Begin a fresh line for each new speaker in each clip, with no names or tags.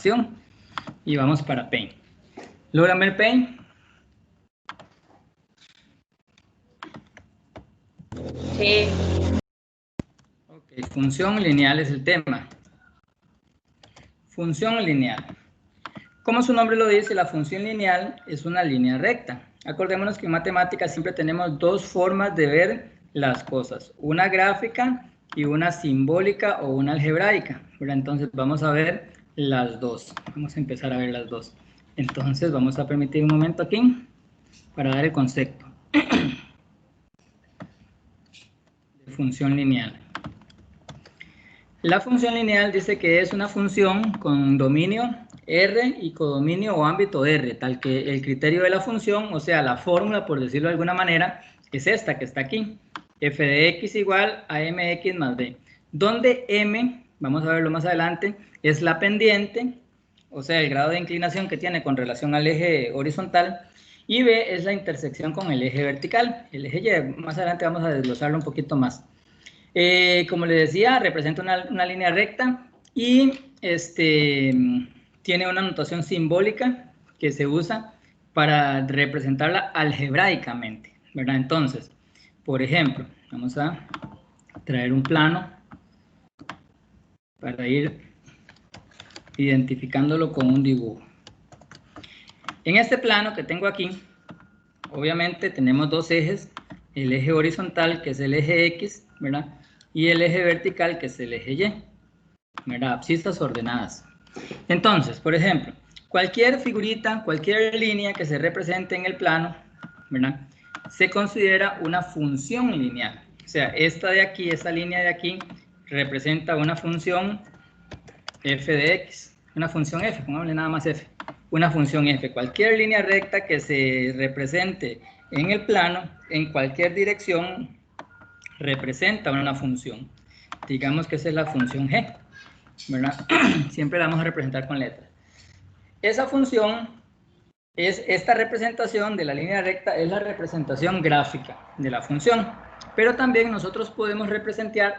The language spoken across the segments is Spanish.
información. Y vamos para Paint. ¿Logran ver Paint?
Sí.
Ok, función lineal es el tema. Función lineal. Como su nombre lo dice, la función lineal es una línea recta. Acordémonos que en matemáticas siempre tenemos dos formas de ver las cosas. Una gráfica y una simbólica o una algebraica. Entonces vamos a ver las dos. Vamos a empezar a ver las dos. Entonces vamos a permitir un momento aquí para dar el concepto de función lineal. La función lineal dice que es una función con dominio R y codominio o ámbito R, tal que el criterio de la función, o sea, la fórmula, por decirlo de alguna manera, es esta que está aquí. F de x igual a mx más b, donde m, vamos a verlo más adelante, es la pendiente, o sea, el grado de inclinación que tiene con relación al eje horizontal, y b es la intersección con el eje vertical. El eje y, más adelante vamos a desglosarlo un poquito más. Como les decía, representa una línea recta y tiene una notación simbólica que se usa para representarla algebraicamente, ¿verdad? Entonces, por ejemplo, vamos a traer un plano para ir identificándolo con un dibujo. En este plano que tengo aquí, obviamente tenemos dos ejes, el eje horizontal, que es el eje X, ¿verdad? Y el eje vertical, que es el eje Y, ¿verdad? Abscisas ordenadas. Entonces, por ejemplo, cualquier figurita, cualquier línea que se represente en el plano, ¿verdad? Se considera una función lineal. O sea, esta de aquí, esta línea de aquí, representa una función f de x, una función f, pongámosle nada más f, una función f. Cualquier línea recta que se represente en el plano, en cualquier dirección, representa una función. Digamos que esa es la función g, ¿verdad? Siempre la vamos a representar con letras. Esa función, esta representación de la línea recta es la representación gráfica de la función. Pero también nosotros podemos representar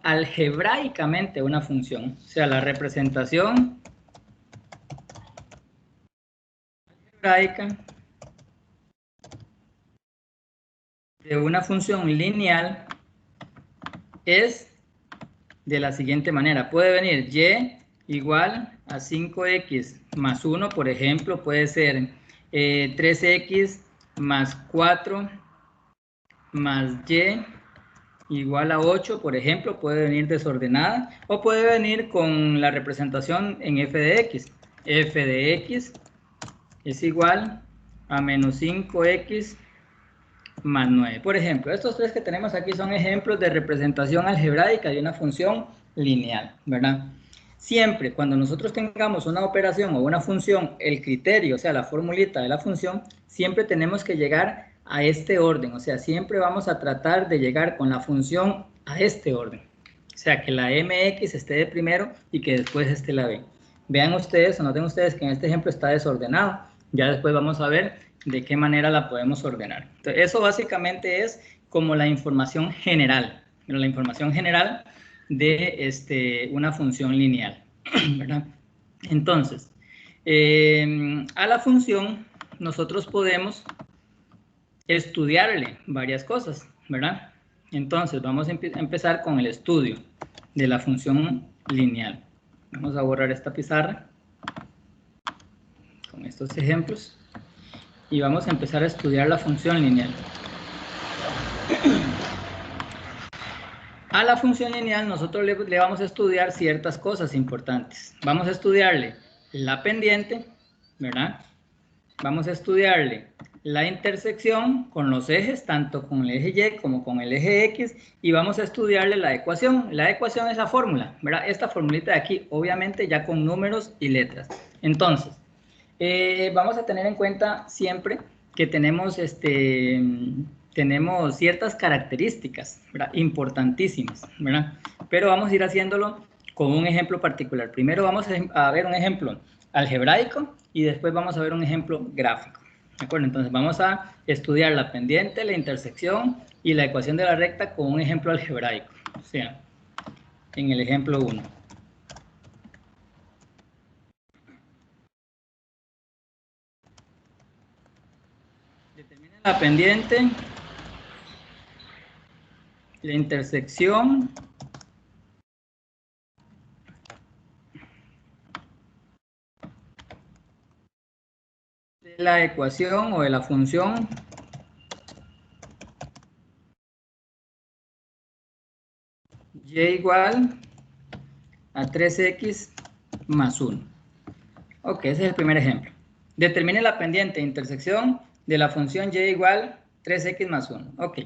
algebraicamente una función. O sea, la representación algebraica de una función lineal es de la siguiente manera. Puede venir y igual a 5x más 1, por ejemplo, puede ser 3x más 4 más y igual a 8, por ejemplo, puede venir desordenada, o puede venir con la representación en f de x. F de x es igual a menos 5x más 9. Por ejemplo, estos tres que tenemos aquí son ejemplos de representación algebraica de una función lineal, ¿verdad? Siempre cuando nosotros tengamos una operación o una función, el criterio, o sea, la formulita de la función, siempre tenemos que llegar a este orden, o sea, siempre vamos a tratar de llegar con la función a este orden. O sea, que la mx esté de primero y que después esté la b. Vean ustedes, o noten ustedes que en este ejemplo está desordenado. Ya después vamos a ver de qué manera la podemos ordenar. Entonces, eso básicamente es como la información general, la información general de una función lineal, ¿verdad? Entonces, a la función nosotros podemos estudiarle varias cosas, ¿verdad? Entonces, vamos a empezar con el estudio de la función lineal. Vamos a borrar esta pizarra con estos ejemplos y vamos a empezar a estudiar la función lineal. A la función lineal nosotros le vamos a estudiar ciertas cosas importantes. Vamos a estudiarle la pendiente, ¿verdad? Vamos a estudiarle la intersección con los ejes, tanto con el eje Y como con el eje X, y vamos a estudiarle la ecuación. La ecuación es la fórmula, ¿verdad? Esta formulita de aquí, obviamente ya con números y letras. Entonces, vamos a tener en cuenta siempre que tenemos ciertas características, ¿verdad? Importantísimas, ¿verdad? Pero vamos a ir haciéndolo con un ejemplo particular. Primero vamos a ver un ejemplo algebraico y después vamos a ver un ejemplo gráfico. ¿De acuerdo? Entonces vamos a estudiar la pendiente, la intersección y la ecuación de la recta con un ejemplo algebraico. O sea, en el ejemplo 1. la pendiente, la intersección de la ecuación o de la función y igual a 3x más 1. Ok, ese es el primer ejemplo. Determine la pendiente de intersección de la función y igual 3x más 1. Ok.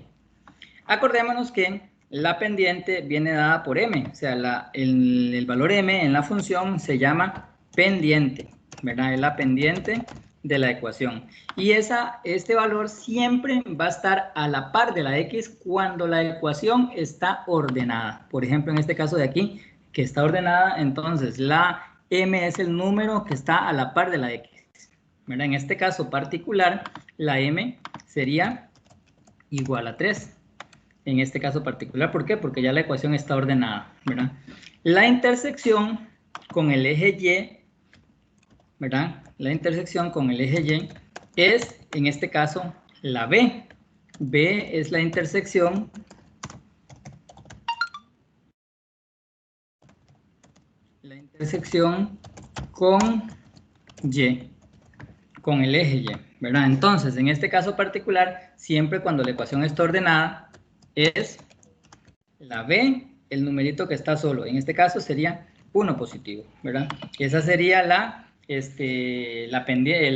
Acordémonos que la pendiente viene dada por m, o sea, el valor m en la función se llama pendiente, ¿verdad? Es la pendiente de la ecuación. Y este valor siempre va a estar a la par de la x cuando la ecuación está ordenada. Por ejemplo, en este caso de aquí, que está ordenada, entonces la m es el número que está a la par de la x, ¿verdad? En este caso particular, la m sería igual a 3. En este caso particular, ¿por qué? Porque ya la ecuación está ordenada, ¿verdad? La intersección con el eje Y, ¿verdad? La intersección con el eje Y es, en este caso, la B. B es la intersección con Y, con el eje Y, ¿verdad? Entonces, en este caso particular, siempre cuando la ecuación está ordenada, es la B, el numerito que está solo. En este caso sería 1 positivo, ¿verdad? Esa sería la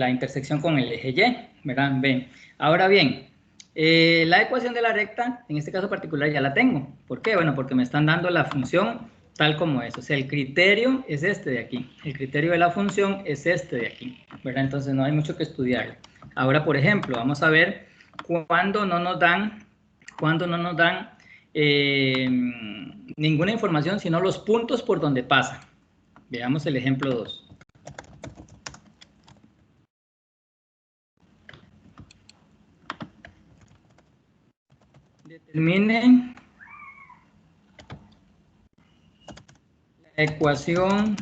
intersección con el eje Y, ¿verdad? B. Ahora bien, la ecuación de la recta, en este caso particular, ya la tengo. ¿Por qué? Bueno, porque me están dando la función tal como es. O sea, el criterio es este de aquí. El criterio de la función es este de aquí, ¿verdad? Entonces no hay mucho que estudiar. Ahora, por ejemplo, vamos a ver cuándo no nos dan ninguna información, sino los puntos por donde pasa. Veamos el ejemplo 2. Determine la ecuación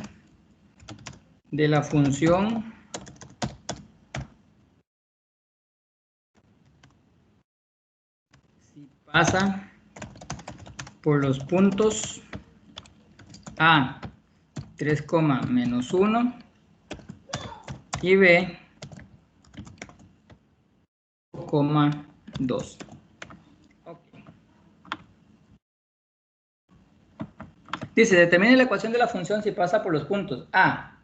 de la función si pasa por los puntos A 3, menos 1 y B 2. Okay. Dice, determine la ecuación de la función si pasa por los puntos A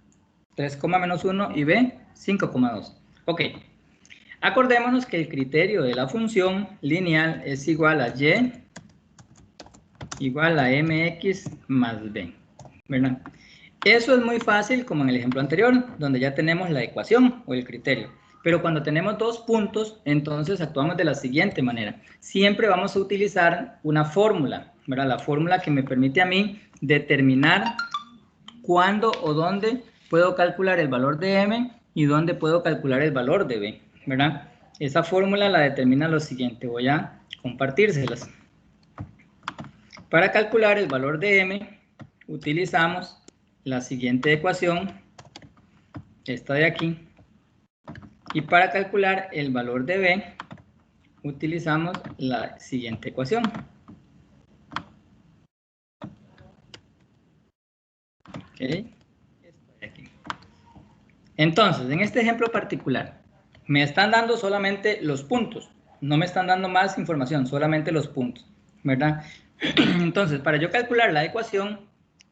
3, menos 1 y B 5,2. Ok. Acordémonos que el criterio de la función lineal es igual a y igual a mx más b, ¿verdad? Eso es muy fácil como en el ejemplo anterior, donde ya tenemos la ecuación o el criterio. Pero cuando tenemos dos puntos, entonces actuamos de la siguiente manera. Siempre vamos a utilizar una fórmula, ¿verdad? La fórmula que me permite a mí determinar cuándo o dónde puedo calcular el valor de m y dónde puedo calcular el valor de b, ¿verdad? Esa fórmula la determina lo siguiente. Voy a compartírselas. Para calcular el valor de m, utilizamos la siguiente ecuación, esta de aquí. Y para calcular el valor de b, utilizamos la siguiente ecuación. Ok, esta de aquí. Entonces, en este ejemplo particular, me están dando solamente los puntos. No me están dando más información, solamente los puntos, ¿verdad? Entonces, para yo calcular la ecuación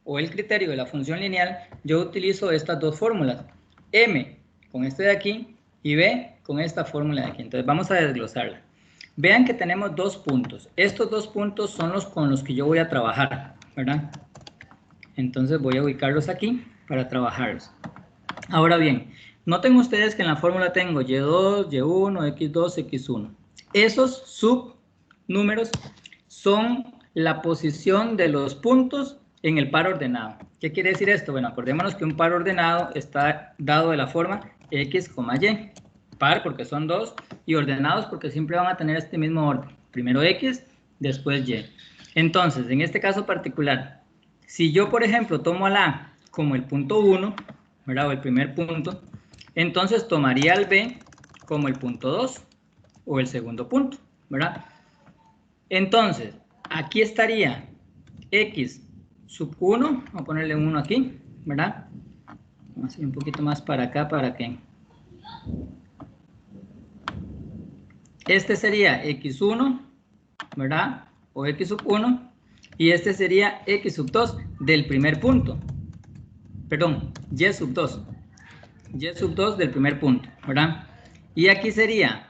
o el criterio de la función lineal, yo utilizo estas dos fórmulas. M con este de aquí y B con esta fórmula de aquí. Entonces, vamos a desglosarla. Vean que tenemos dos puntos. Estos dos puntos son los con los que yo voy a trabajar, ¿verdad? Entonces, voy a ubicarlos aquí para trabajarlos. Ahora bien, noten ustedes que en la fórmula tengo y2, y1, x2, x1. Esos subnúmeros son la posición de los puntos en el par ordenado. ¿Qué quiere decir esto? Bueno, acordémonos que un par ordenado está dado de la forma x, y. Par porque son dos y ordenados porque siempre van a tener este mismo orden. Primero x, después y. Entonces, en este caso particular, si yo, por ejemplo, tomo al A como el punto 1, ¿verdad? O el primer punto, entonces tomaría al B como el punto 2. o el segundo punto, ¿verdad? Entonces, aquí estaría x sub 1, vamos a ponerle 1 aquí, ¿verdad? Vamos a ir un poquito más para acá para que... Este sería x1, ¿verdad? O x sub 1, y este sería x sub 2 del primer punto. Perdón, y sub 2. Y sub 2 del primer punto, ¿verdad? Y aquí sería...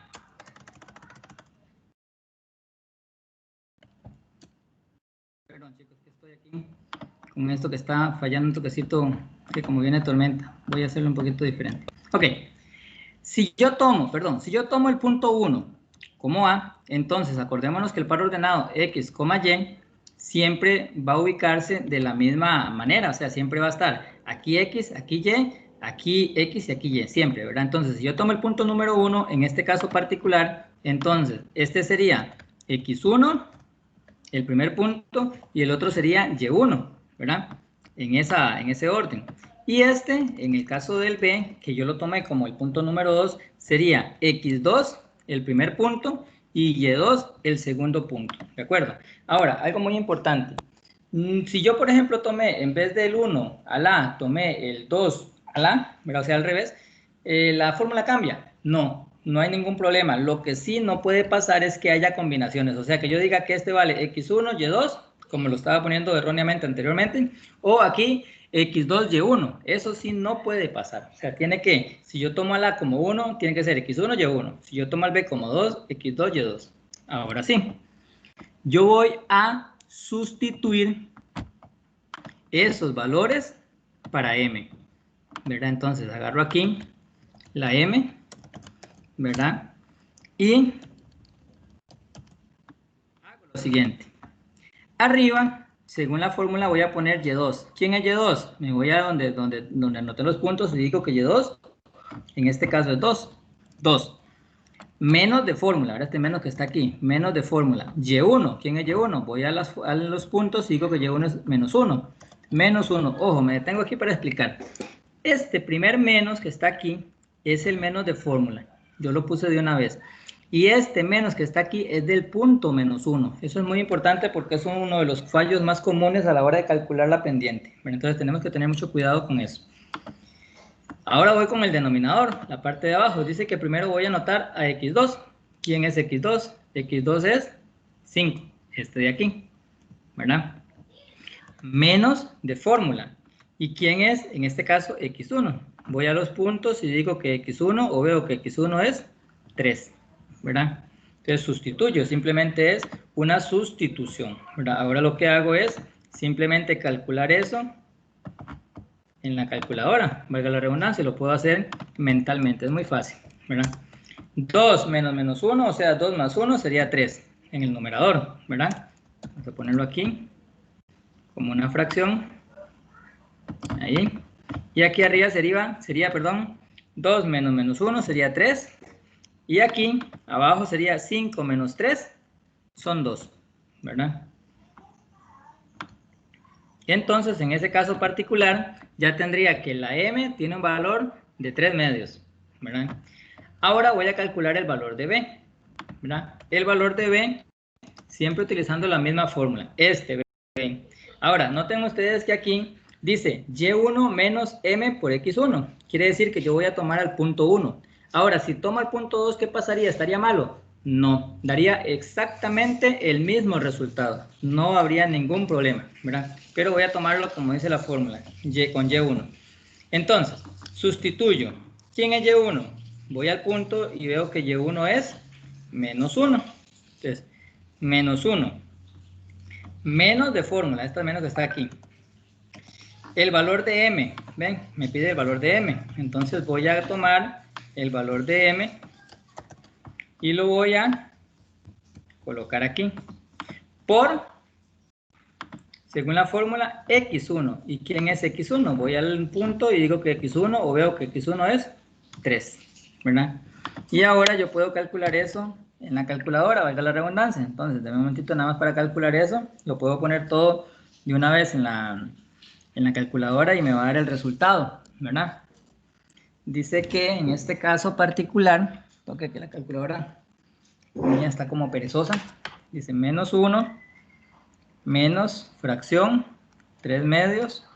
Perdón, chicos, que estoy aquí con esto que está fallando un toquecito, que como viene tormenta, voy a hacerlo un poquito diferente. Ok, si yo tomo el punto 1 como A, entonces acordémonos que el par ordenado x, y siempre va a ubicarse de la misma manera, o sea, siempre va a estar aquí x, aquí y, aquí x y aquí y, siempre, ¿verdad? Entonces, si yo tomo el punto número 1, en este caso particular, entonces, este sería x1, el primer punto, y el otro sería y1, ¿verdad? En ese orden. Y este, en el caso del B, que yo lo tomé como el punto número 2, sería x2, el primer punto, y y2, el segundo punto, ¿de acuerdo? Ahora, algo muy importante. Si yo, por ejemplo, tomé, en vez del 1 al A, tomé el 2 al A, ¿verdad? O sea, al revés, ¿la fórmula cambia? No, no hay ningún problema. Lo que sí no puede pasar es que haya combinaciones. O sea, que yo diga que este vale x1, y2, como lo estaba poniendo erróneamente anteriormente, o aquí x2, y1. Eso sí no puede pasar. O sea, tiene que, si yo tomo al A como 1, tiene que ser x1, y1. Si yo tomo al B como 2, x2, y2. Ahora sí, yo voy a sustituir esos valores para m, ¿verdad? Entonces agarro aquí la m, ¿verdad? Y hago lo siguiente. Arriba, según la fórmula, voy a poner y2. ¿Quién es y2? Me voy a donde anoté los puntos y digo que y2, en este caso es 2. 2. Menos de fórmula, ahora este menos que está aquí, menos de fórmula. Y1, ¿quién es Y1? Voy a los puntos y digo que Y1 es menos 1. Menos 1, ojo, me detengo aquí para explicar. Este primer menos que está aquí es el menos de fórmula. Yo lo puse de una vez. Y este menos que está aquí es del punto menos 1. Eso es muy importante porque es uno de los fallos más comunes a la hora de calcular la pendiente. Bueno, entonces tenemos que tener mucho cuidado con eso. Ahora voy con el denominador, la parte de abajo. Dice que primero voy a anotar a x2. ¿Quién es x2? x2 es 5, este de aquí, ¿verdad? Menos de fórmula. ¿Y quién es? En este caso, x1. Voy a los puntos y digo que x1, o veo que x1 es 3, ¿verdad? Entonces sustituyo, simplemente es una sustitución, ¿verdad? Ahora lo que hago es simplemente calcular eso en la calculadora, valga la redundancia, lo puedo hacer mentalmente, es muy fácil, ¿verdad? 2 menos menos 1, o sea, 2 más 1 sería 3 en el numerador, ¿verdad? Vamos a ponerlo aquí como una fracción, ahí, y aquí arriba sería 2 menos menos 1 sería 3, y aquí abajo sería 5 menos 3, son 2, ¿verdad? Entonces, en ese caso particular, ya tendría que la m tiene un valor de 3 medios, ¿verdad? Ahora voy a calcular el valor de b, ¿verdad? El valor de b, siempre utilizando la misma fórmula, b. Ahora, noten ustedes que aquí dice y1 menos m por x1. Quiere decir que yo voy a tomar al punto 1. Ahora, si tomo al punto 2, ¿qué pasaría? ¿Estaría malo? No, daría exactamente el mismo resultado. No habría ningún problema, ¿verdad? Pero voy a tomarlo como dice la fórmula, y con y1. Entonces, sustituyo. ¿Quién es y1? Voy al punto y veo que y1 es menos 1. Entonces, menos 1. Menos de fórmula, esta menos está aquí. El valor de m, ven, me pide el valor de m. Entonces voy a tomar el valor de m y lo voy a colocar aquí. Por, según la fórmula, x1. ¿Y quién es x1? Voy al punto y digo que x1, o veo que x1 es 3, ¿verdad? Y ahora yo puedo calcular eso en la calculadora, valga la redundancia. Entonces, de un momentito nada más para calcular eso. Lo puedo poner todo de una vez en la calculadora y me va a dar el resultado, ¿verdad? Dice que en este caso particular, toque aquí la calculadora, La niña está como perezosa. Dice menos 1 menos fracción 3 medios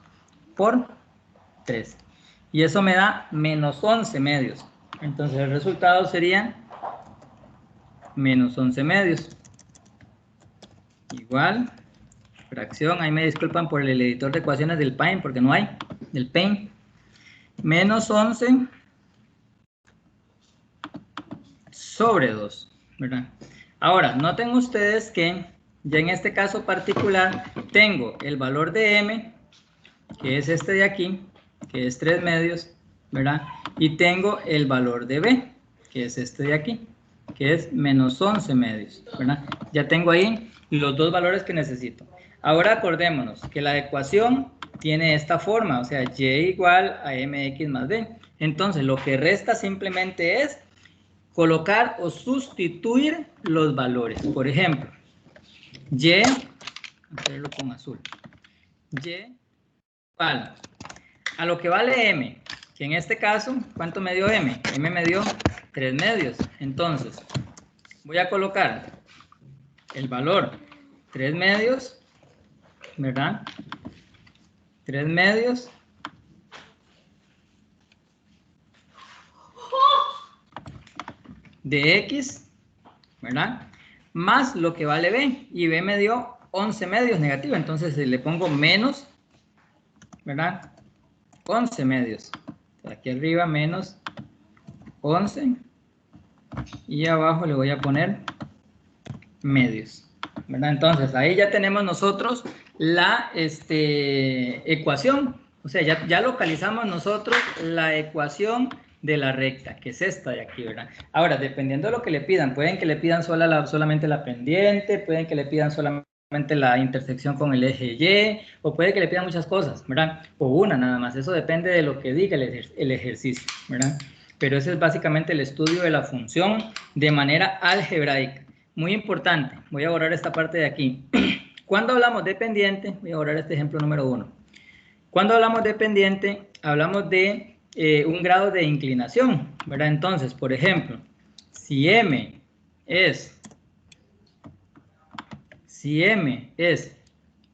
por 3. Y eso me da menos 11 medios. Entonces el resultado sería menos 11 medios. Igual, fracción, ahí me disculpan por el editor de ecuaciones del Paint, porque no hay, del Paint. Menos 11 sobre 2, ¿verdad? Ahora, noten ustedes que ya en este caso particular tengo el valor de m, que es este de aquí, que es 3 medios, ¿verdad? Y tengo el valor de b, que es este de aquí, que es menos 11 medios, ¿verdad? Ya tengo ahí los dos valores que necesito. Ahora acordémonos que la ecuación tiene esta forma, o sea, y igual a mx más b. Entonces, lo que resta simplemente es colocar o sustituir los valores. Por ejemplo, y, vamos a hacerlo con azul, y igual a lo que vale m, que en este caso, ¿cuánto me dio m? M me dio 3 medios. Entonces, voy a colocar el valor 3 medios, ¿verdad? 3 medios de x, ¿verdad? Más lo que vale b, y b me dio 11 medios negativo, entonces le pongo menos, ¿verdad? 11 medios. Aquí arriba menos 11 y abajo le voy a poner medios, ¿verdad? Entonces ahí ya tenemos nosotros la ecuación, o sea, ya localizamos nosotros la ecuación de la recta, que es esta de aquí, ¿verdad? Ahora, dependiendo de lo que le pidan, pueden que le pidan solamente la pendiente, pueden que le pidan solamente la intersección con el eje Y, o puede que le pidan muchas cosas, ¿verdad? O una nada más, eso depende de lo que diga el ejercicio, ¿verdad? Pero ese es básicamente el estudio de la función de manera algebraica. Muy importante, voy a borrar esta parte de aquí. Cuando hablamos de pendiente, voy a borrar este ejemplo número 1. Cuando hablamos de pendiente, hablamos de un grado de inclinación, ¿verdad? Entonces, por ejemplo, si m es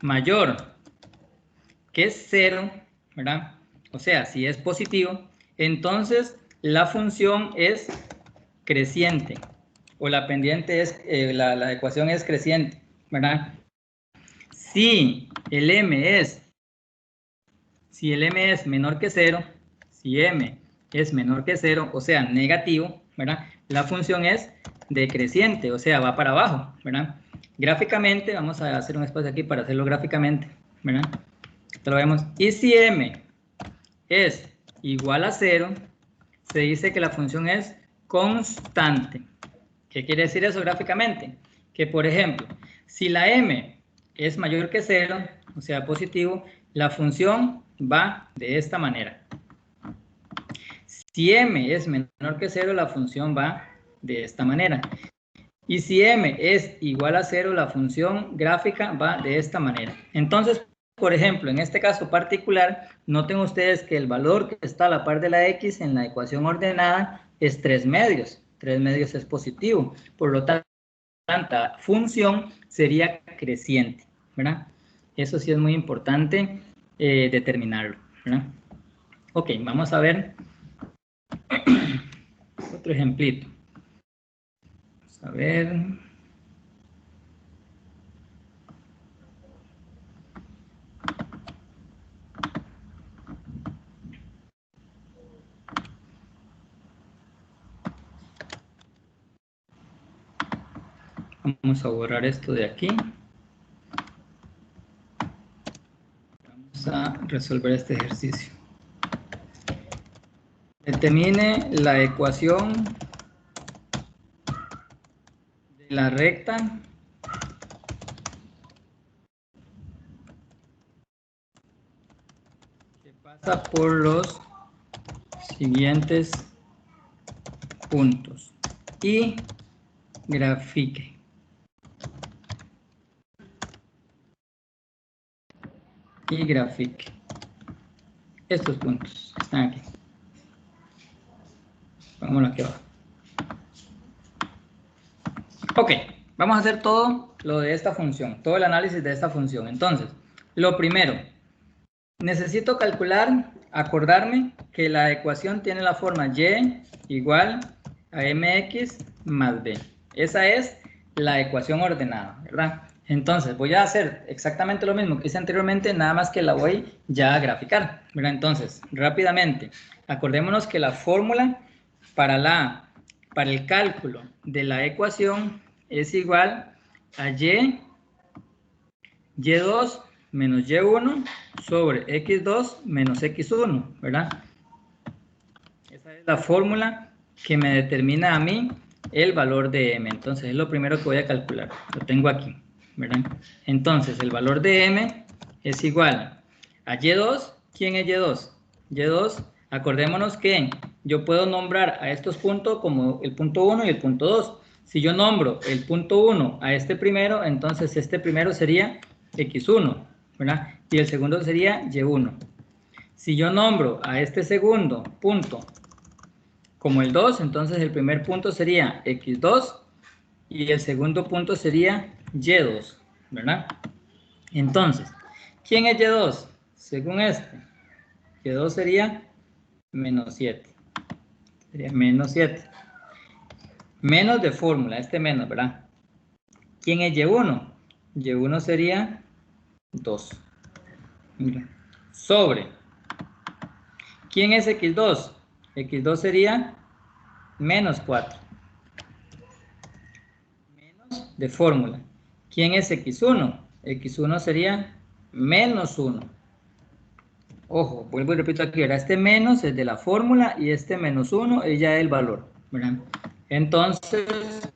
mayor que 0, ¿verdad? O sea, si es positivo, entonces la función es creciente, o la pendiente es, la ecuación es creciente, ¿verdad? Si el m es menor que 0, si m es menor que 0, o sea, negativo, ¿verdad? La función es decreciente, o sea, va para abajo, ¿verdad? Gráficamente, vamos a hacer un espacio aquí para hacerlo gráficamente, ¿verdad? Esto lo vemos. Y si m es igual a 0, se dice que la función es constante. ¿Qué quiere decir eso gráficamente? Que, por ejemplo, si la m es mayor que 0, o sea, positivo, la función va de esta manera. Si m es menor que 0, la función va de esta manera. Y si m es igual a 0, la función gráfica va de esta manera. Entonces, por ejemplo, en este caso particular, noten ustedes que el valor que está a la par de la x en la ecuación ordenada es 3 medios. 3 medios es positivo. Por lo tanto, la función sería creciente, ¿verdad? Eso sí es muy importante determinarlo, ¿verdad? Ok, vamos a ver otro ejemplito. Vamos a ver. Vamos a borrar esto de aquí. Vamos a resolver este ejercicio. Determine la ecuación de la recta que pasa por los siguientes puntos y grafique. Y grafique estos puntos que están aquí. Pongámoslo aquí abajo. Ok, vamos a hacer todo lo de esta función, todo el análisis de esta función. Entonces, lo primero, necesito calcular, acordarme que la ecuación tiene la forma y igual a mx más b. Esa es la ecuación ordenada, ¿verdad? Entonces, voy a hacer exactamente lo mismo que hice anteriormente, nada más que la voy ya a graficar, ¿verdad? Entonces, rápidamente, acordémonos que la fórmula para el cálculo de la ecuación es igual a y2 menos y1 sobre x2 menos x1, ¿verdad? Esa es la fórmula que me determina a mí el valor de m. Entonces es lo primero que voy a calcular. Lo tengo aquí, ¿verdad? Entonces el valor de m es igual a y2. ¿Quién es y2? Y2, acordémonos que yo puedo nombrar a estos puntos como el punto 1 y el punto 2. Si yo nombro el punto 1 a este primero, entonces este primero sería x1, ¿verdad? Y el segundo sería y1. Si yo nombro a este segundo punto como el 2, entonces el primer punto sería x2 y el segundo punto sería y2, ¿verdad? Entonces, ¿quién es y2? Según este, y2 sería menos 7. Sería menos 7. Menos de fórmula, este menos, ¿verdad? ¿Quién es y1? Y1 sería 2. Mira. Sobre. ¿Quién es x2? X2 sería menos 4. Menos de fórmula. ¿Quién es x1? X1 sería menos 1. Ojo, vuelvo y repito aquí, ¿verdad? Este menos es de la fórmula y este menos 1 es ya el valor, ¿verdad? Entonces,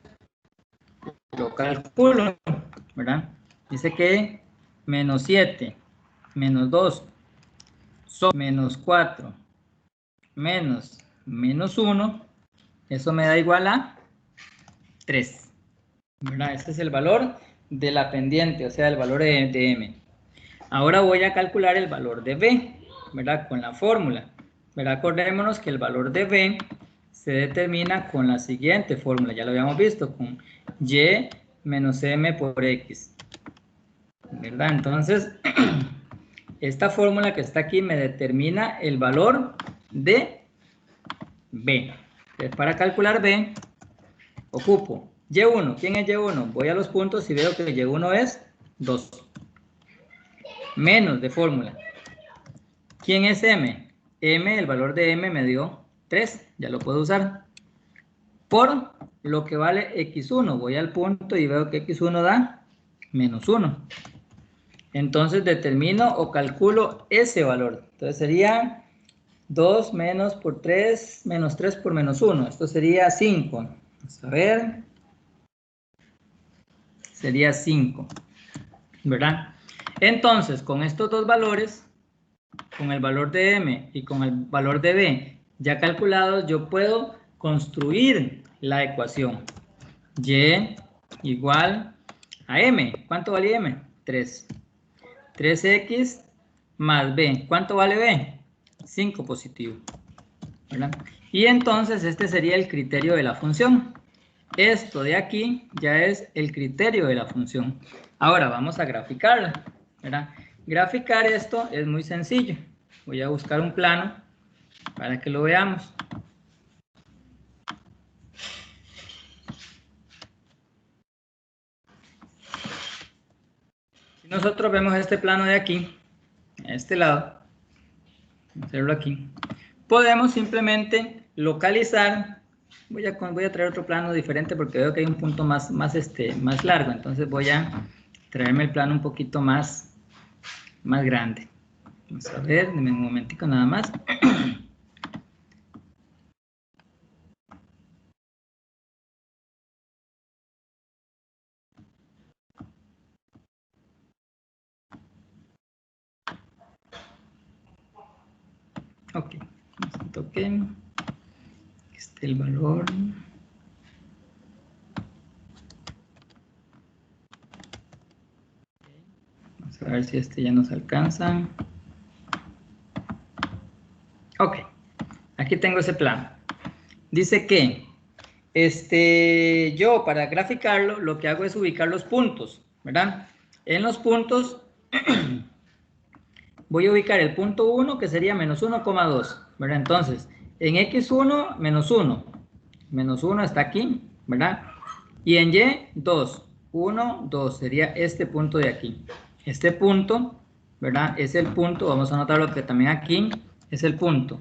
lo calculo, ¿verdad? Dice que menos 7, menos 2, menos 4, menos 1, eso me da igual a 3, ¿verdad? Este es el valor de la pendiente, o sea, el valor de m. Ahora voy a calcular el valor de b, ¿verdad? Con la fórmula, ¿verdad? Acordémonos que el valor de b se determina con la siguiente fórmula, ya lo habíamos visto, con y menos m por x, ¿verdad? Entonces, esta fórmula que está aquí me determina el valor de b. Entonces, para calcular b, ocupo y1. ¿Quién es y1? Voy a los puntos y veo que y1 es 2. Menos de fórmula. ¿Quién es m? M, el valor de m me dio 3, ya lo puedo usar. Por lo que vale x1, voy al punto y veo que x1 da menos 1. Entonces determino o calculo ese valor. Entonces sería 2 menos por 3, menos 3 por menos 1. Esto sería 5. Vamos a ver. Sería 5, ¿verdad? Entonces, con estos dos valores, con el valor de m y con el valor de b ya calculados, yo puedo construir la ecuación. Y igual a m. ¿Cuánto vale m? 3. 3x más b. ¿Cuánto vale b? 5 positivo, ¿verdad? Y entonces este sería el criterio de la función. Esto de aquí ya es el criterio de la función. Ahora vamos a graficarla, ¿verdad? Graficar esto es muy sencillo. Voy a buscar un plano para que lo veamos. Si nosotros vemos este plano de aquí, a este lado, vamos a hacerlo aquí, podemos simplemente localizar. Voy a traer otro plano diferente porque veo que hay un punto más largo. Entonces voy a traerme el plano un poquito más grande. Vamos a ver, denme un momentico nada más. Ok, toque. Este el valor. Vamos a ver si este ya nos alcanza. Ok, aquí tengo ese plano. Dice que Yo para graficarlo lo que hago es ubicar los puntos, ¿verdad? En los puntos voy a ubicar el punto 1 que sería menos 1,2, ¿verdad? Entonces, en x1, menos 1 está aquí, ¿verdad? Y en y, 2, 1, 2, sería este punto de aquí. Este punto, ¿verdad? Es el punto, vamos a anotarlo que también aquí es el punto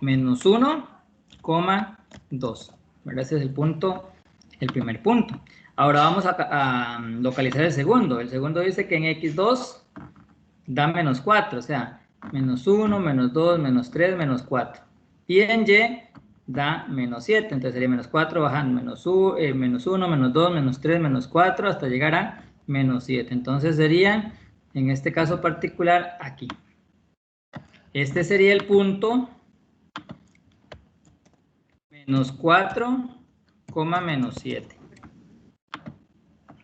menos 1,2, ¿verdad? Ese es el punto, el primer punto. Ahora vamos a localizar el segundo. El segundo dice que en x2 da menos 4, o sea, menos 1, menos 2, menos 3, menos 4. Y en y da menos 7, entonces sería menos 4 bajando menos 1, menos 2, menos 3, menos 4, hasta llegar a menos 7. Entonces sería, en este caso particular, aquí. Este sería el punto menos 4, menos 7.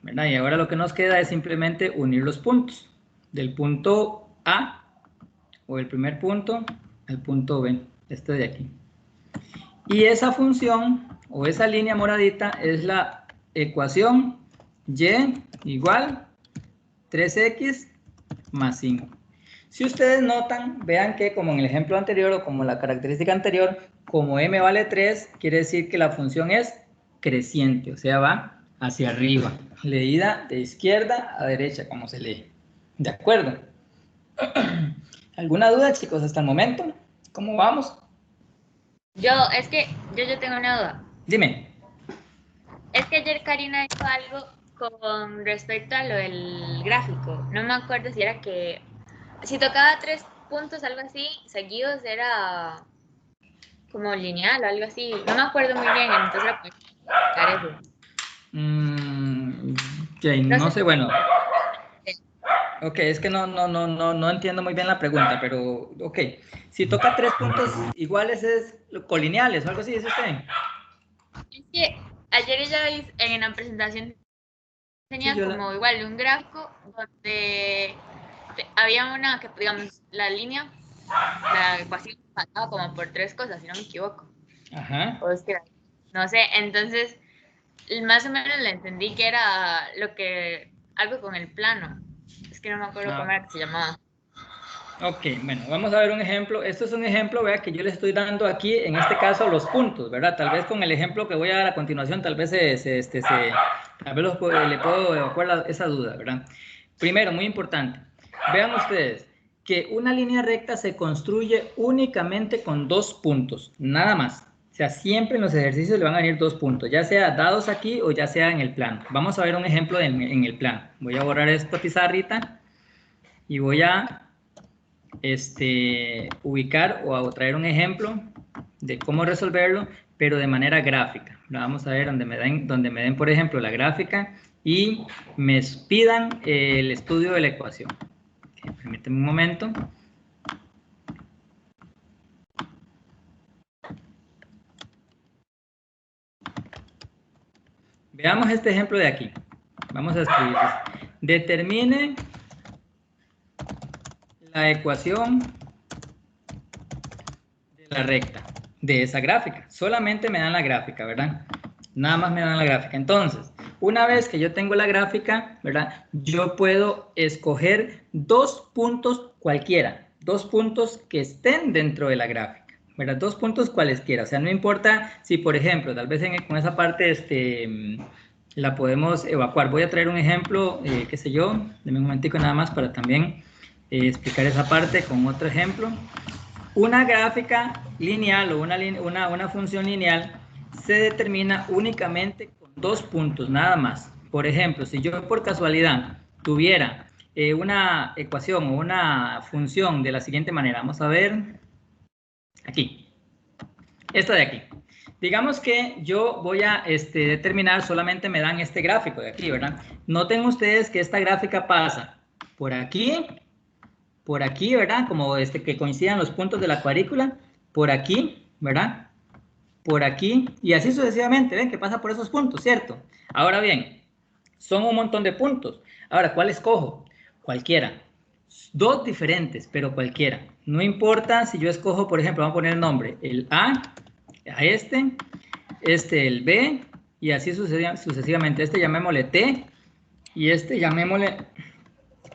¿Verdad? Y ahora lo que nos queda es simplemente unir los puntos del punto A o el primer punto al punto B, este de aquí. Y esa función o esa línea moradita es la ecuación y igual 3x más 5. Si ustedes notan, vean que como en el ejemplo anterior o como la característica anterior, como m vale 3, quiere decir que la función es creciente, o sea, va hacia arriba, leída de izquierda a derecha, como se lee. ¿De acuerdo? ¿Alguna duda, chicos, hasta el momento? ¿Cómo vamos?
Yo tengo una duda.
Dime.
Es que ayer Karina dijo algo con respecto a lo del gráfico. No me acuerdo si era que si tocaba 3 puntos, algo así, seguidos, era como lineal o algo así. No me acuerdo muy bien, entonces era para explicar eso.
Okay,
No
no
sé
sé,
si
bueno. Ok, es que no entiendo muy bien la pregunta, pero ok. Si toca 3 puntos iguales es colineales o algo así, dice usted.
es que ayer ella en la presentación
Sí,
tenía como igual un gráfico donde había una que, digamos, la ecuación pasaba como por 3 cosas, si no me equivoco.
Ajá.
O es que, no sé, entonces más o menos le entendí que era algo con el plano. Es que no me acuerdo cómo
Ah,
era que se llamaba.
ok, bueno, vamos a ver un ejemplo. Esto es un ejemplo, vea, que yo le estoy dando aquí, en este caso, los puntos, ¿verdad? Tal vez con el ejemplo que voy a dar a continuación, tal vez, tal vez le puedo evacuar esa duda, ¿verdad? Primero, muy importante, vean ustedes que una línea recta se construye únicamente con 2 puntos, nada más. O sea, siempre en los ejercicios le van a venir 2 puntos, ya sea dados aquí o ya sea en el plano. Vamos a ver un ejemplo en el plano. Voy a borrar esta pizarrita y voy a ubicar o a traer un ejemplo de cómo resolverlo, pero de manera gráfica. Vamos a ver donde me den, por ejemplo, la gráfica y me pidan el estudio de la ecuación. Okay, permítanme un momento. Veamos este ejemplo de aquí. Vamos a escribir. Determine la ecuación de la recta de esa gráfica. Solamente me dan la gráfica, ¿verdad? Nada más me dan la gráfica. Entonces, una vez que yo tengo la gráfica, ¿verdad? Yo puedo escoger 2 puntos cualquiera, 2 puntos que estén dentro de la gráfica, ¿verdad? 2 puntos cualesquiera. O sea, no importa si, por ejemplo, tal vez con esa parte la podemos evacuar. Voy a traer un ejemplo, qué sé yo, denme un momentico nada más para también explicar esa parte con otro ejemplo. Una gráfica lineal o una función lineal se determina únicamente con 2 puntos, nada más. Por ejemplo, si yo por casualidad tuviera una ecuación o una función de la siguiente manera, vamos a ver aquí, esta de aquí. Digamos que yo voy a determinar, solamente me dan este gráfico de aquí, ¿verdad? Noten ustedes que esta gráfica pasa por aquí, ¿verdad? Como que coincidan los puntos de la cuadrícula, por aquí, ¿verdad? Por aquí, y así sucesivamente, ¿ven? Que pasa por esos puntos, ¿cierto? Ahora bien, son un montón de puntos. Ahora, ¿cuál escojo? Cualquiera. 2 diferentes, pero cualquiera. No importa si yo escojo, por ejemplo, vamos a poner el nombre, el A, a el B, y así sucesivamente. Este llamémosle T y este llamémosle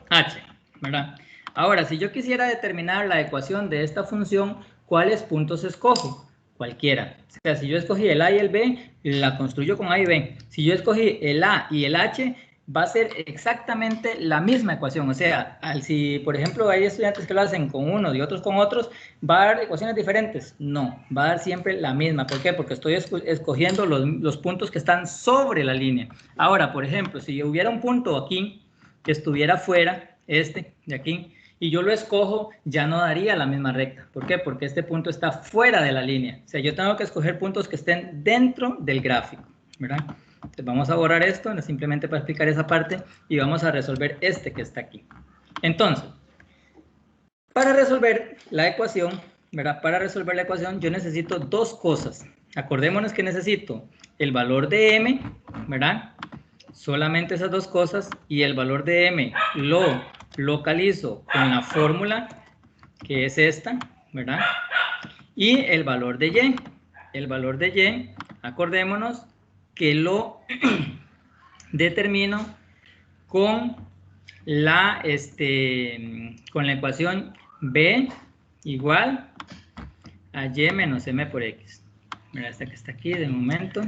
H, ¿verdad? Ahora, si yo quisiera determinar la ecuación de esta función, ¿cuáles puntos escojo? Cualquiera. O sea, si yo escogí el A y el B, la construyo con A y B. Si yo escogí el A y el H, va a ser exactamente la misma ecuación. O sea, si por ejemplo hay estudiantes que lo hacen con unos y otros con otros, ¿va a dar ecuaciones diferentes? No, va a dar siempre la misma. ¿Por qué? Porque estoy escogiendo los puntos que están sobre la línea. Ahora, por ejemplo, si hubiera un punto aquí que estuviera fuera, este de aquí, y yo lo escojo, ya no daría la misma recta. ¿Por qué? Porque este punto está fuera de la línea. O sea, yo tengo que escoger puntos que estén dentro del gráfico, ¿verdad? Entonces vamos a borrar esto, simplemente para explicar esa parte, y vamos a resolver este que está aquí. Entonces, para resolver la ecuación, ¿verdad? Para resolver la ecuación yo necesito dos cosas. Acordémonos que necesito el valor de m, ¿verdad? Solamente esas dos cosas, y el valor de m lo localizo con la fórmula, que es esta, ¿verdad? Y el valor de y. El valor de y, acordémonos que lo determino con la ecuación b igual a y menos m por x. Mira, esta que está aquí de momento.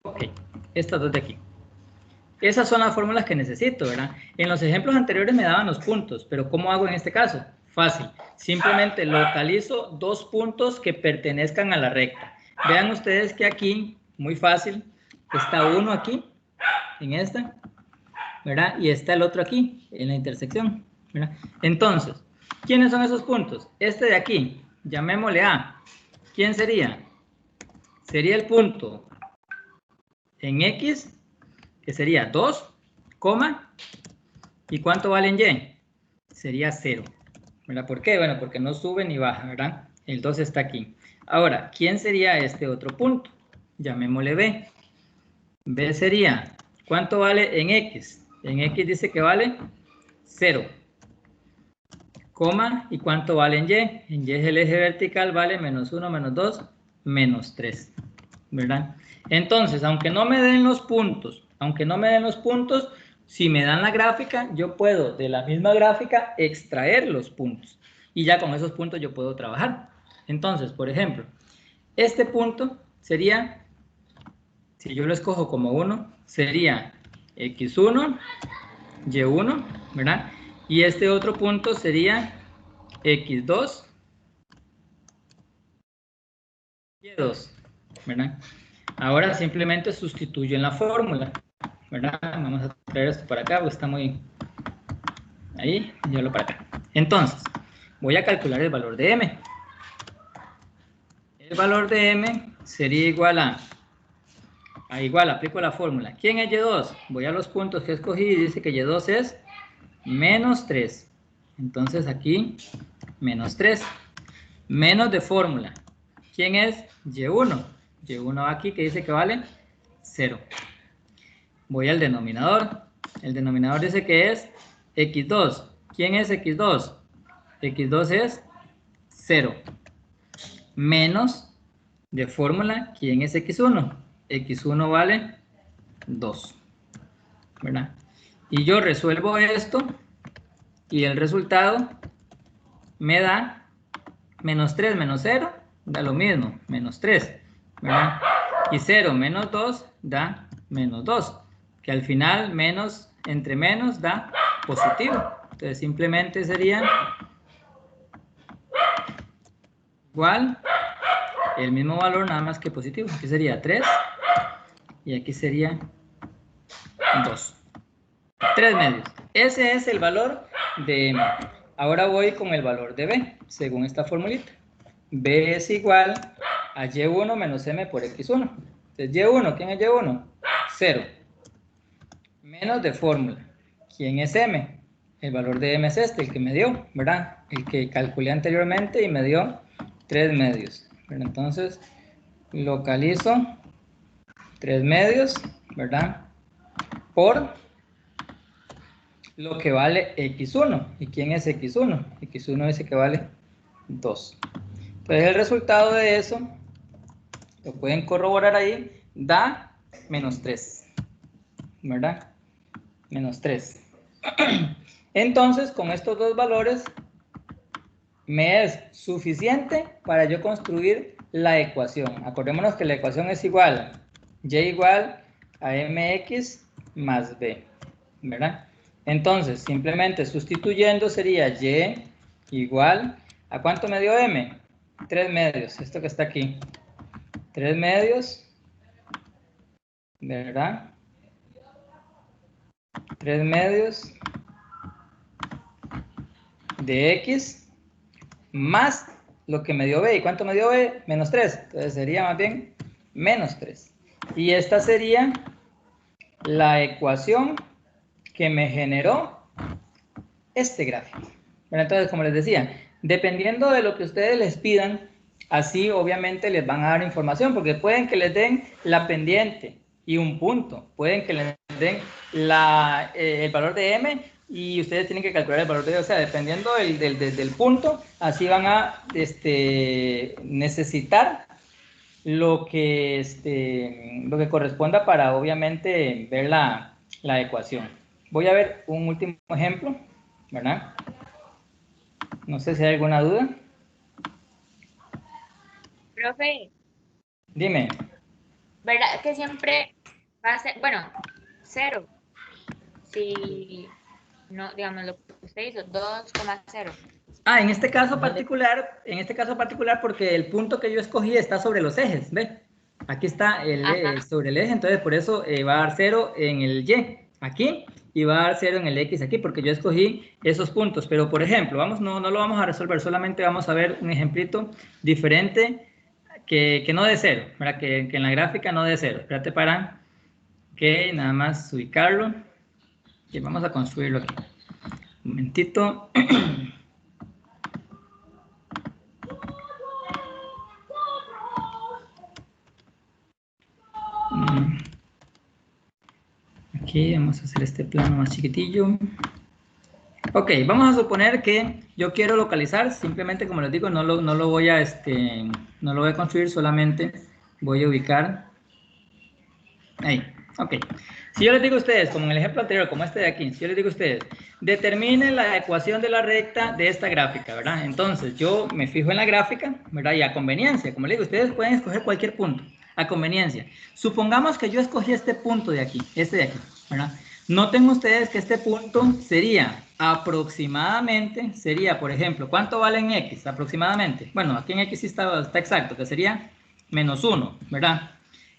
Ok, estas dos de aquí. Esas son las fórmulas que necesito, ¿verdad? En los ejemplos anteriores me daban los puntos, pero ¿cómo hago en este caso? Fácil. Simplemente localizo dos puntos que pertenezcan a la recta. Vean ustedes que aquí, muy fácil, está uno aquí, en esta, ¿verdad? Y está el otro aquí, en la intersección, ¿verdad? Entonces, ¿quiénes son esos puntos? Este de aquí, llamémosle A. ¿Quién sería? Sería el punto en X, que sería 2, ¿y cuánto vale en Y? Sería 0, ¿verdad? ¿Por qué? Bueno, porque no sube ni baja, ¿verdad? El 2 está aquí. Ahora, ¿quién sería este otro punto? Llamémosle B. B sería, ¿cuánto vale en X? En X dice que vale 0, ¿y cuánto vale en Y? En Y es el eje vertical, vale menos 1, menos 2, menos 3, ¿verdad? Entonces, aunque no me den los puntos, si me dan la gráfica, yo puedo de la misma gráfica extraer los puntos. Y ya con esos puntos yo puedo trabajar. Entonces, por ejemplo, este punto sería, si yo lo escojo como 1, sería x1, y1, ¿verdad? Y este otro punto sería x2, y2, ¿verdad? Ahora simplemente sustituyo en la fórmula, ¿verdad? Vamos a traer esto para acá, porque está muy... Ahí, llevarlo para acá. Entonces, voy a calcular el valor de m. El valor de m sería igual a aplico la fórmula. ¿Quién es y2? Voy a los puntos que escogí y dice que y2 es menos 3. Entonces aquí, menos 3. Menos de fórmula. ¿Quién es y1? Y1 va aquí que dice que vale 0. Voy al denominador. El denominador dice que es x2. ¿Quién es x2? x2 es 0. Menos de fórmula, ¿quién es x1? x1 vale 2. ¿Verdad? Y yo resuelvo esto y el resultado me da menos 3 menos 0, da lo mismo, menos 3. ¿Verdad? Y 0 menos 2 da menos 2. Que al final menos entre menos da positivo. Entonces simplemente sería igual el mismo valor, nada más que positivo. Aquí sería 3 y aquí sería 2. 3 medios. Ese es el valor de m. Ahora voy con el valor de b, según esta formulita. B es igual a y1 menos m por x1. Entonces, y1, ¿quién es y1? 0. Menos de fórmula. ¿Quién es m? El valor de m es este, el que me dio, ¿verdad? El que calculé anteriormente y me dio 3 medios. Pero entonces, localizo 3 medios, ¿verdad? Por lo que vale x1. ¿Y quién es x1? x1 dice que vale 2. Entonces el resultado de eso lo pueden corroborar ahí, da menos 3, ¿verdad? Menos 3. Entonces, con estos dos valores, me es suficiente para yo construir la ecuación. Acordémonos que la ecuación es igual, y igual a mx más b, ¿verdad? Entonces, simplemente sustituyendo sería y igual, ¿a cuánto me dio m? 3 medios, esto que está aquí. 3 medios, ¿verdad? 3 medios de x más lo que me dio b. ¿Y cuánto me dio b? Menos 3. Entonces sería más bien menos 3. Y esta sería la ecuación que me generó este gráfico. Bueno, entonces, como les decía, dependiendo de lo que ustedes les pidan, así obviamente les van a dar información, porque pueden que les den la pendiente y un punto, pueden que les den el valor de m y ustedes tienen que calcular el valor de, o sea, dependiendo del punto, así van a necesitar lo que corresponda para obviamente ver la ecuación. Voy a ver un último ejemplo, ¿verdad? No sé si hay alguna duda.
Profe,
Dime.
¿verdad que siempre va a ser, bueno, 0? Si no, digamos lo que usted hizo, 2,0.
Ah, en este caso particular, porque el punto que yo escogí está sobre los ejes, ¿ve? Aquí está sobre el eje, entonces por eso va a dar 0 en el y aquí y va a dar 0 en el x aquí, porque yo escogí esos puntos. Pero por ejemplo, no lo vamos a resolver, solamente vamos a ver un ejemplito diferente que no de 0, ¿verdad? Que en la gráfica no de 0. Espérate para que nada más ubicarlo y vamos a construirlo aquí. Un momentito. Aquí vamos a hacer este plano más chiquitillo. Ok, vamos a suponer que yo quiero localizar, simplemente como les digo, no lo voy a construir, solamente voy a ubicar ahí. Ok, si yo les digo a ustedes, como en el ejemplo anterior, como este de aquí, si yo les digo a ustedes, determinen la ecuación de la recta de esta gráfica, ¿verdad? Entonces yo me fijo en la gráfica, ¿verdad? Y a conveniencia, como les digo, ustedes pueden escoger cualquier punto, a conveniencia. Supongamos que yo escogí este punto de aquí, ¿verdad? Noten ustedes que este punto sería aproximadamente, por ejemplo, ¿cuánto vale en x? Aproximadamente. Bueno, aquí en x sí está exacto, que sería menos 1, ¿verdad?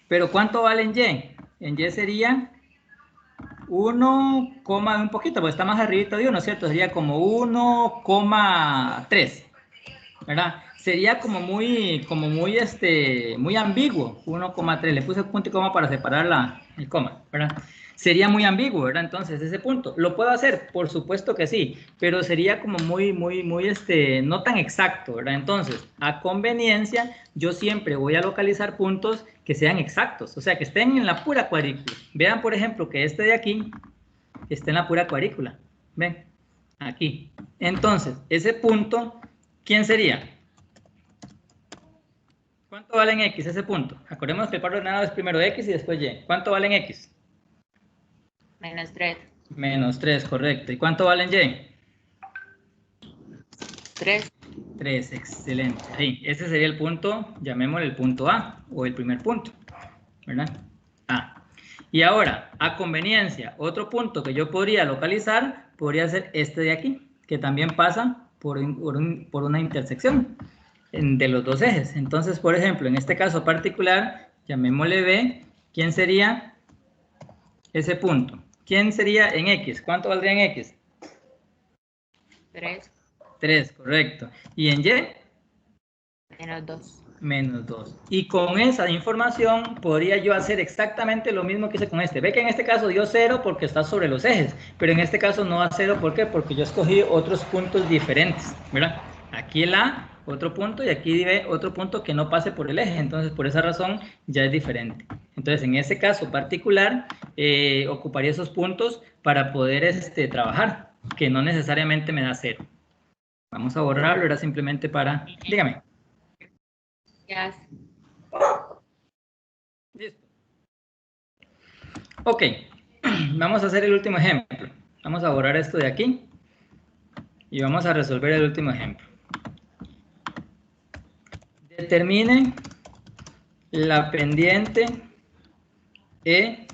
Pero ¿cuánto vale en y? En y sería 1, un poquito, porque está más arriba de 1, ¿cierto? Sería como 1,3, ¿verdad? Sería como muy ambiguo, 1,3. Le puse punto y coma para separar el coma, ¿verdad? Sería muy ambiguo, ¿verdad? Entonces, ese punto, ¿lo puedo hacer? Por supuesto que sí, pero sería como muy, no tan exacto, ¿verdad? Entonces, a conveniencia, yo siempre voy a localizar puntos que sean exactos, o sea, que estén en la pura cuadrícula. Vean, por ejemplo, que este de aquí está en la pura cuadrícula. ¿Ven? Aquí. Entonces, ese punto, ¿quién sería? ¿Cuánto vale en x ese punto? Acordemos que el par ordenado es primero x y después y. ¿Cuánto vale en x?
Menos 3.
Menos 3, correcto. ¿Y cuánto vale en y?
3.
3, excelente. Ahí, ese sería el punto, llamémosle el punto A, o el primer punto, ¿verdad? A. Y ahora, a conveniencia, otro punto que yo podría localizar, podría ser este de aquí, que también pasa por una intersección de los dos ejes. Entonces, por ejemplo, en este caso particular, llamémosle B, ¿quién sería ese punto? ¿Quién sería en X? ¿Cuánto valdría en X?
3.
3, correcto. ¿Y en Y?
Menos 2.
Menos 2. Y con esa información podría yo hacer exactamente lo mismo que hice con este. Ve que en este caso dio 0 porque está sobre los ejes, pero en este caso no da 0, ¿por qué? Porque yo escogí otros puntos diferentes, ¿verdad? Aquí el A, otro punto, y aquí ve otro punto que no pase por el eje, entonces por esa razón ya es diferente. Entonces en ese caso particular ocuparía esos puntos para poder trabajar, que no necesariamente me da 0. Vamos a borrarlo, era simplemente para... Dígame.
Ya.
Listo. Ok, vamos a hacer el último ejemplo. Vamos a borrar esto de aquí y vamos a resolver el último ejemplo. Determine la pendiente E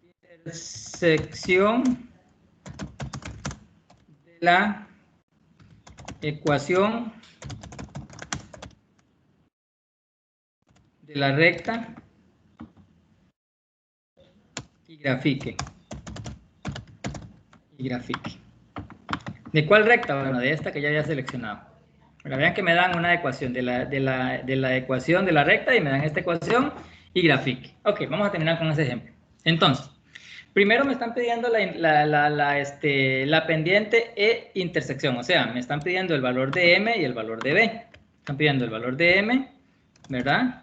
intersección de la ecuación de la recta y grafique. ¿De cuál recta? Bueno, de esta que ya había seleccionado. Ahora vean que me dan una ecuación de la ecuación de la recta y me dan esta ecuación y grafique. Ok, vamos a terminar con ese ejemplo. Entonces, primero me están pidiendo la pendiente E intersección, o sea, me están pidiendo el valor de M y el valor de B. Están pidiendo el valor de M, ¿verdad?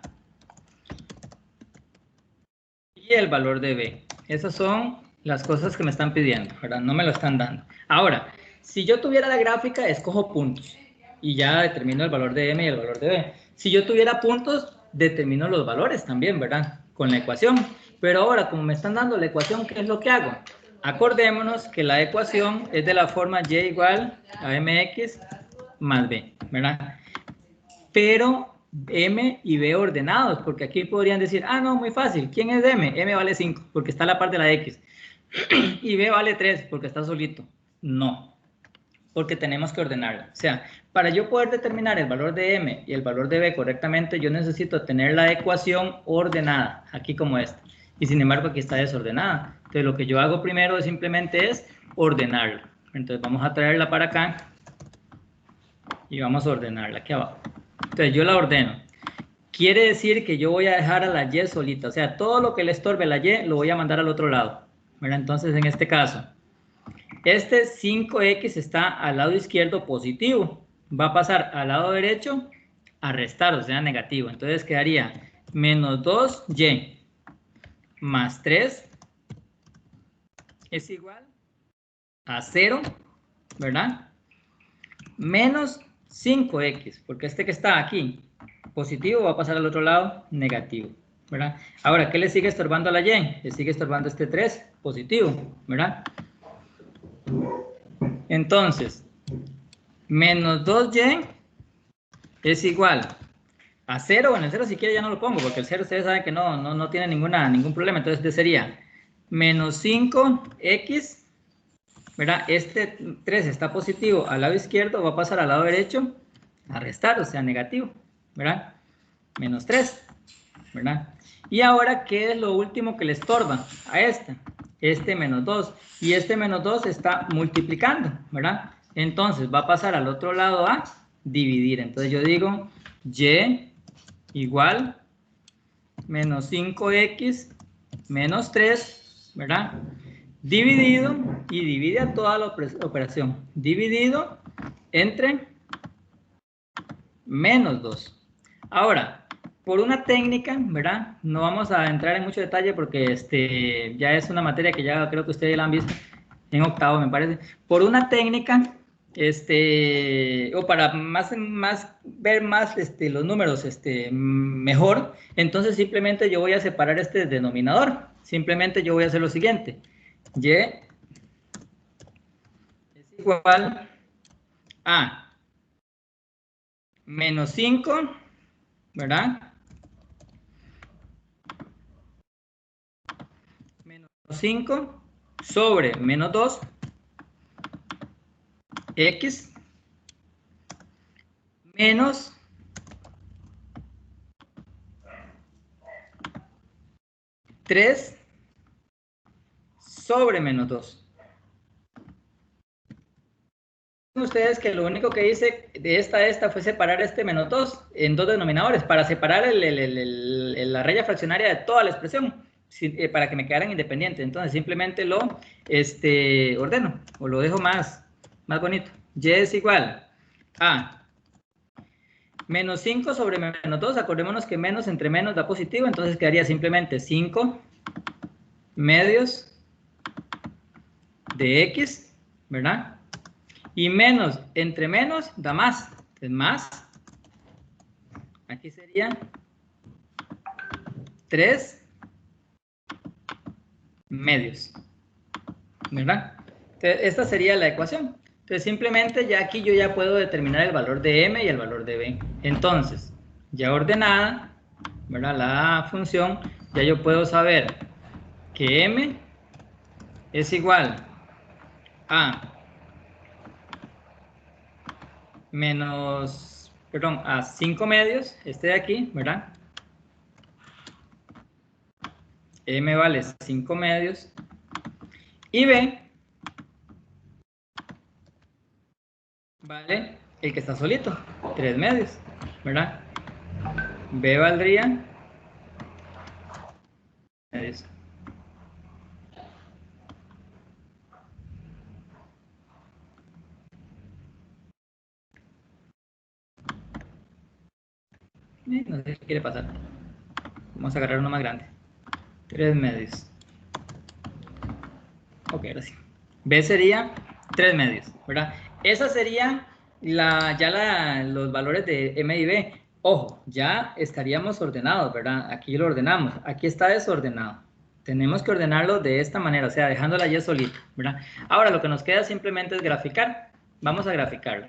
Y el valor de B. Esas son las cosas que me están pidiendo, ¿verdad? No me lo están dando. Ahora, si yo tuviera la gráfica, escojo puntos y ya determino el valor de M y el valor de B. Si yo tuviera puntos, determino los valores también, ¿verdad? Con la ecuación. Pero ahora, como me están dando la ecuación, ¿qué es lo que hago? Acordémonos que la ecuación es de la forma y igual a mx más b, ¿verdad? Pero M y B ordenados, porque aquí podrían decir, ah, no, muy fácil, ¿quién es M? M vale 5, porque está a la par de la X, y B vale 3, porque está solito. No, porque tenemos que ordenarla. O sea, para yo poder determinar el valor de M y el valor de B correctamente, yo necesito tener la ecuación ordenada, aquí como esta, y sin embargo aquí está desordenada. Entonces lo que yo hago primero simplemente es ordenarla. Entonces vamos a traerla para acá, y vamos a ordenarla aquí abajo. Entonces yo la ordeno. Quiere decir que yo voy a dejar a la Y solita. O sea, todo lo que le estorbe a la Y lo voy a mandar al otro lado. ¿Verdad? Entonces, en este caso, este 5X está al lado izquierdo positivo. Va a pasar al lado derecho a restar, o sea, negativo. Entonces quedaría menos 2Y más 3 es igual a 0, ¿verdad? Menos 5X, porque este que está aquí positivo va a pasar al otro lado negativo, ¿verdad? Ahora, ¿qué le sigue estorbando a la Y? Le sigue estorbando este 3 positivo, ¿verdad? Entonces, menos 2Y es igual a 0. Bueno, el 0 si quiere ya no lo pongo, porque el 0 ustedes saben que no tiene ningún problema. Entonces, este sería menos 5X, ¿verdad? Este 3 está positivo al lado izquierdo, va a pasar al lado derecho a restar, o sea, negativo, ¿verdad? Menos 3, ¿verdad? Y ahora, ¿qué es lo último que le estorba a este? Este menos 2. Y este menos 2 está multiplicando, ¿verdad? Entonces va a pasar al otro lado a dividir. Entonces yo digo Y igual menos 5X menos 3, ¿verdad? Dividido, y divide a toda la operación, dividido entre menos 2. Ahora, por una técnica, ¿verdad? No vamos a entrar en mucho detalle porque ya es una materia que ya creo que ustedes la han visto en octavo, me parece. Por una técnica, o para ver más los números mejor, entonces simplemente yo voy a separar este denominador. Simplemente yo voy a hacer lo siguiente. Y es igual a menos 5, ¿verdad? Menos 5 sobre menos 2, X, menos 3 sobre menos 2. Ustedes que lo único que hice de esta a esta fue separar este menos 2 en dos denominadores para separar la raya fraccionaria de toda la expresión, para que me quedaran independientes. Entonces simplemente lo ordeno o lo dejo más bonito. Y es igual a menos 5 sobre menos 2. Acordémonos que menos entre menos da positivo, entonces quedaría simplemente 5 medios de X, ¿verdad? Y menos entre menos da más. Entonces más, aquí sería 3 medios, ¿verdad? Entonces, esta sería la ecuación. Entonces, simplemente ya aquí yo ya puedo determinar el valor de m y el valor de b. Entonces, ya ordenada, ¿verdad? La función, ya yo puedo saber que m es igual a a 5 medios, este de aquí, ¿verdad? M vale 5 medios. Y B vale el que está solito, 3 medios, ¿verdad? B valdría medios. No sé qué quiere pasar. Vamos a agarrar uno más grande. 3 medios. Ok, ahora sí. B sería 3 medios, ¿verdad? Esa sería los valores de M y B. Ojo, ya estaríamos ordenados, ¿verdad? Aquí lo ordenamos. Aquí está desordenado. Tenemos que ordenarlo de esta manera, o sea, dejándola ya solita, ¿verdad? Ahora lo que nos queda simplemente es graficar. Vamos a graficarlo.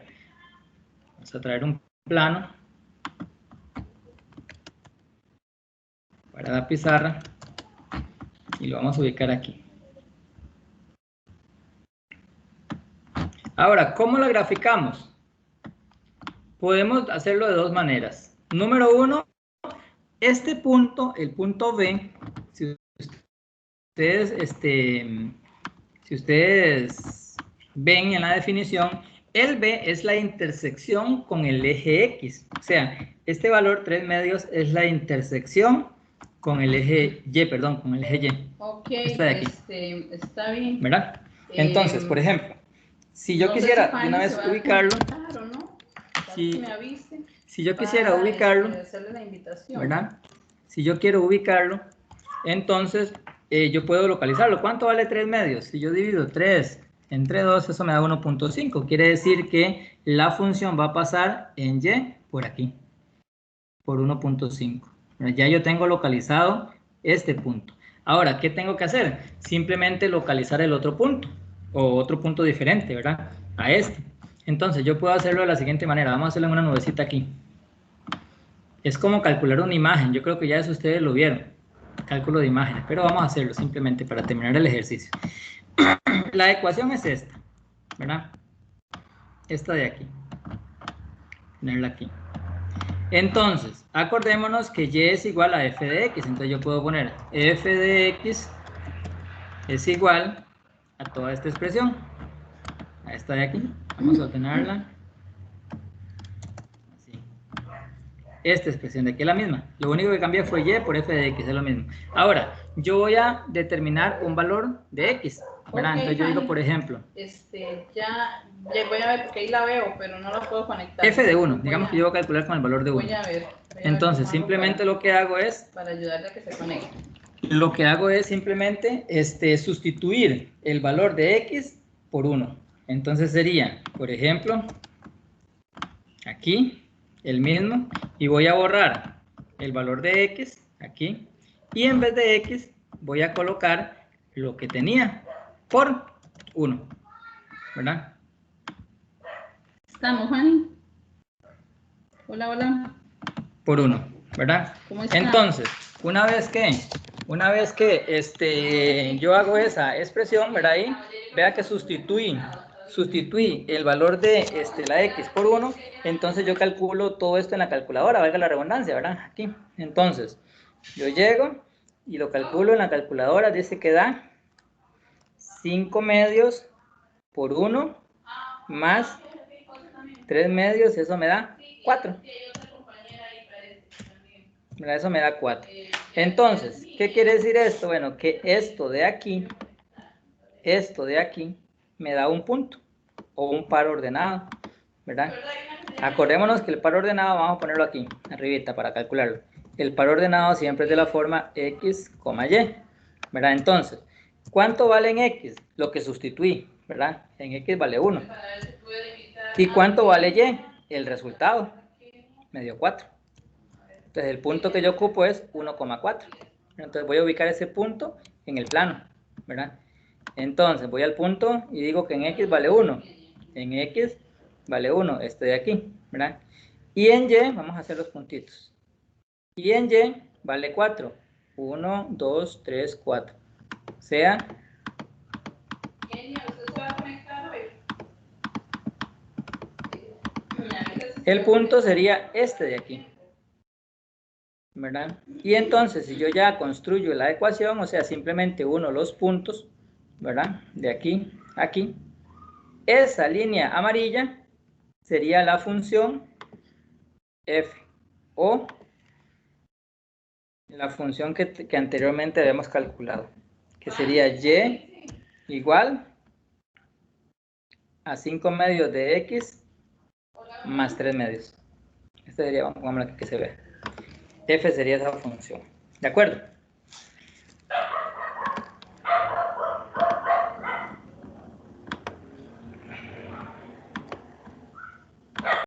Vamos a traer un plano para la pizarra y lo vamos a ubicar aquí. Ahora, ¿cómo la graficamos? Podemos hacerlo de dos maneras. Número uno, este punto, el punto B, si ustedes ven en la definición, el B es la intersección con el eje X. O sea, este valor 3 medios es la intersección con el eje Y, perdón, con el eje Y.
Ok,
esta de aquí.
Está bien.
¿Verdad? Entonces, por ejemplo, si yo
no
quisiera
sé si
de una vez ubicarlo,
o no.
Si yo quisiera ubicarlo,
hacerle la invitación.
¿verdad? Si yo quiero ubicarlo, entonces yo puedo localizarlo. ¿Cuánto vale 3 medios? Si yo divido 3 entre 2, eso me da 1.5. Quiere decir que la función va a pasar en Y por aquí, por 1.5. Ya yo tengo localizado este punto. Ahora, ¿qué tengo que hacer? Simplemente localizar el otro punto, o otro punto diferente, ¿verdad? A este. Entonces, yo puedo hacerlo de la siguiente manera. Vamos a hacerlo en una nubecita aquí. Es como calcular una imagen. Yo creo que ya eso ustedes lo vieron. Cálculo de imágenes. Pero vamos a hacerlo simplemente para terminar el ejercicio. La ecuación es esta, ¿verdad? Esta de aquí. Ponerla aquí. Entonces, acordémonos que Y es igual a f de x. Entonces yo puedo poner f de x es igual a toda esta expresión. A esta de aquí. Vamos a ordenarla. Así. Esta expresión de aquí es la misma. Lo único que cambié fue y por f de x, es lo mismo. Ahora, yo voy a determinar un valor de x, ¿verdad?
Okay,
entonces yo digo, por ejemplo...
ya voy a ver, porque ahí la veo, pero no la puedo conectar.
f de 1, digamos que yo voy a calcular con el valor de 1.
Voy a ver.
Entonces, simplemente lo que hago es...
Para ayudarle a que se conecte.
Lo que hago es simplemente sustituir el valor de x por 1. Entonces sería, por ejemplo, aquí, el mismo, y voy a borrar el valor de x, aquí, y en vez de x voy a colocar lo que tenía por 1, ¿verdad?
¿Estamos, Juan? Hola, hola.
Por 1, ¿verdad?
¿Cómo está?
Entonces, una vez que yo hago esa expresión, ¿verdad? Ahí, vea que sustituí el valor de la x por 1, entonces yo calculo todo esto en la calculadora, valga la redundancia, ¿verdad? Aquí. Entonces, yo llego y lo calculo en la calculadora, dice que da 5 medios por 1 más 3 medios, eso me da 4. Eso me da 4. Entonces, ¿qué quiere decir esto? Bueno, que esto de aquí me da un punto o un par ordenado, ¿verdad? Acordémonos que el par ordenado vamos a ponerlo aquí, arribita, para calcularlo. El par ordenado siempre es de la forma x, y, ¿verdad? Entonces, ¿cuánto vale en x? Lo que sustituí, ¿verdad? En x vale 1. ¿Y cuánto vale y? El resultado, me dio 4. Entonces, el punto que yo ocupo es 1,4. Entonces voy a ubicar ese punto en el plano, ¿verdad? Entonces voy al punto y digo que en X vale 1. En X vale 1, este de aquí, ¿verdad? Y en Y, vamos a hacer los puntitos. Y en Y vale 4. 1, 2, 3, 4. O sea... el punto sería este de aquí, ¿verdad? Y entonces, si yo ya construyo la ecuación, o sea, simplemente uno los puntos, ¿verdad? De aquí a aquí, esa línea amarilla sería la función f, o la función que anteriormente habíamos calculado, que sería y igual a 5 medios de x más 3 medios. Este sería, vamos a que se vea. F sería esa función. ¿De acuerdo?